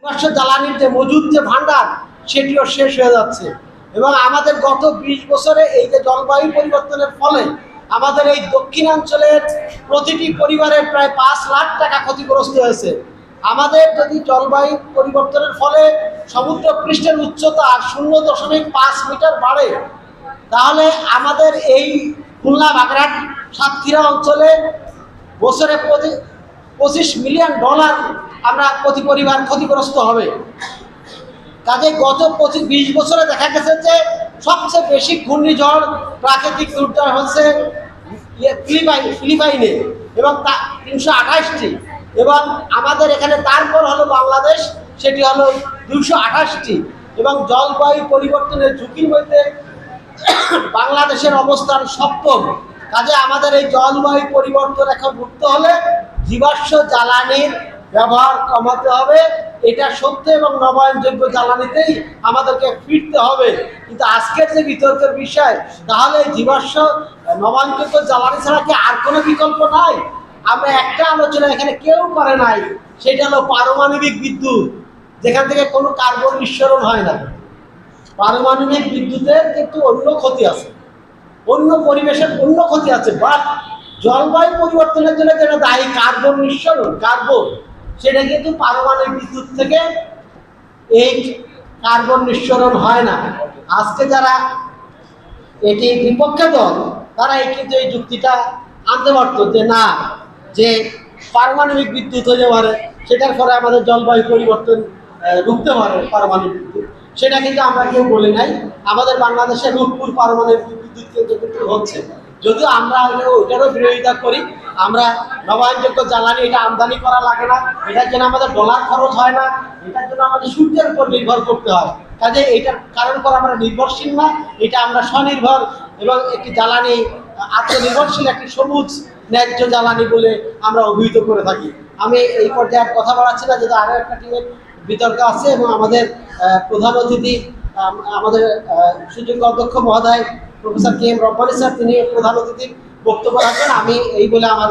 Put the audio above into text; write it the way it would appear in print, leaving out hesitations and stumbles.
জ্বালানির যে মজুদ যে ভান্ডার সেটিও শেষ হয়ে যাচ্ছে এবং আমাদের গত 20 বছরে এই যে জলবায়ু পরিবর্তনের ফলে আমাদের এই দক্ষিণাঞ্চলের প্রতিটি পরিবারের প্রায় 5 লাখ টাকা ক্ষতিগ্রস্ত হয়েছে। আমাদের যদি জলবায়ু পরিবর্তনের ফলে সমুদ্র পৃষ্ঠের উচ্চতা 0.5 মিটার বাড়ে তাহলে আমাদের এই খুলনা বাগেরহাট সাতক্ষীরা অঞ্চলে বছরে $25 মিলিয়ন আমরা প্রতি পরিবার ক্ষতিগ্রস্ত হবে। কাজে গত 20 বছরে দেখা গেছে যে সবচেয়ে বেশি ঘূর্ণিঝড় প্রাকৃতিক দুর্যোগ হচ্ছে ফিলিপাইনে এবং 328টি এবং আমাদের এখানে তারপর হলো বাংলাদেশ, সেটি হলো 228টি এবং জলবায়ু পরিবর্তনের ঝুঁকির মধ্যে বাংলাদেশের অবস্থান সপ্তম। কাজে আমাদের এই জলবায়ু পরিবর্তন এখন রুখতে হলে জীবাশ্ম জ্বালানির ব্যবহার কমাতে হবে, এটা সত্য এবং নবায়নযোগ্য জ্বালানিতেই আমাদেরকে ফিরতে হবে। কিন্তু আজকের যে বিতর্কের বিষয়, তাহলে জীবাশ্ম নবায়নযোগ্য জ্বালানি ছাড়া কি আর কোনো বিকল্প নাই? আমরা একটা আলোচনা এখানে কেউ করে নাই, সেটা হলো পারমাণবিক বিদ্যুৎ, যেখান থেকে কোনো কার্বন নিঃসরণ হয় না। পারমাণবিক বিদ্যুতের কিন্তু অন্য ক্ষতি আছে, অন্য পরিবেশের অন্য ক্ষতি আছে, বাট জলবায়ু পরিবর্তনের জন্য যেটা দায়ী কার্বন নিঃসরণ, কার্বন, সেটা কিন্তু পারমাণবিক বিদ্যুৎ থেকে এই কার্বন নিঃসরণ হয় না। আজকে যারা এটি বিপক্ষে দল, তারা কিন্তু এই যুক্তিটা আনতে পারত যে না, যে পারমাণবিক বিদ্যুৎ হতে পারে, সেটার ফলে আমাদের জলবায়ু পরিবর্তন রুখতে পারে পারমাণবিক বিদ্যুৎ, সেটা কিন্তু আমরা কেউ বলি নাই। আমাদের বাংলাদেশের রূপপুর পারমাণবিক বিদ্যুৎ কেন্দ্র কিন্তু হচ্ছে, যদিও আমরা ওইটারও বিরোধিতা করি। আমরা নবায়নযোগ্য জ্বালানি এটা আমদানি করা লাগে না, এটার জন্য আমাদের ডলার খরচ হয় না, এটার জন্য আমাদের সূর্যের উপর নির্ভর করতে হয়। কাজে এইটার কারণ করে আমরা নির্ভরশীল না, এটা আমরা স্বনির্ভর এবং একটি জ্বালানি আত্মনির্ভরশীল একটি সবুজ ন্যায্য জ্বালানি বলে আমরা অভিহিত করে থাকি। আমি এই পর্যায়ে কথা বলাচ্ছি না, যেহেতু আরও একটা টিমের বিতর্ক আছে এবং আমাদের প্রধান অতিথি আমাদের সুযোগ্য অধ্যক্ষ মহোদয় professor K M Rabbani sir, তিনি প্রধান অতিথির বক্তব্য রাখবেন। আমি এই বলে আমার